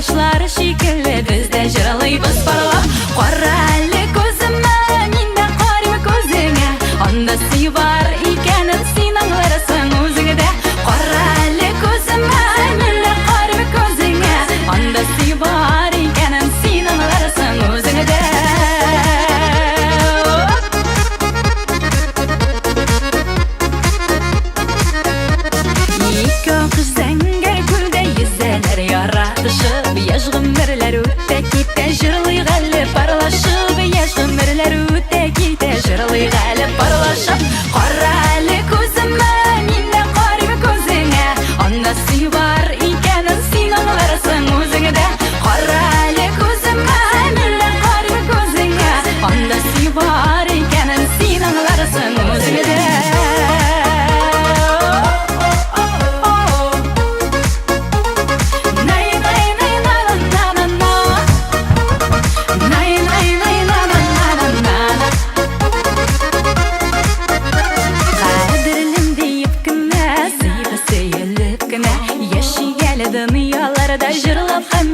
Quyoshlar shekilli bizda jiralaymiz parlab. Qorali ko'zimni menda qorimi ko'zingga, onda siybar ekan sen anglarsan o'zingda. Qorali ko'zimni menda qorimi ko'zingga, onda siybar ekan sen anglarsan o'zingda. Яш гомерләр үтә китә, җырлый галеп парлашып. Яш гомерләр үтә китә, җырлый галеп парлашып. Каралы күземә, миндә карый күзеңә, анда сый бар икәнен син аңларсың үзеңдә. Каралы күземә, миндә карый күзеңә, анда сый бар икәнен син аңларсың үзеңдә. Дөньяларда җырлап һәм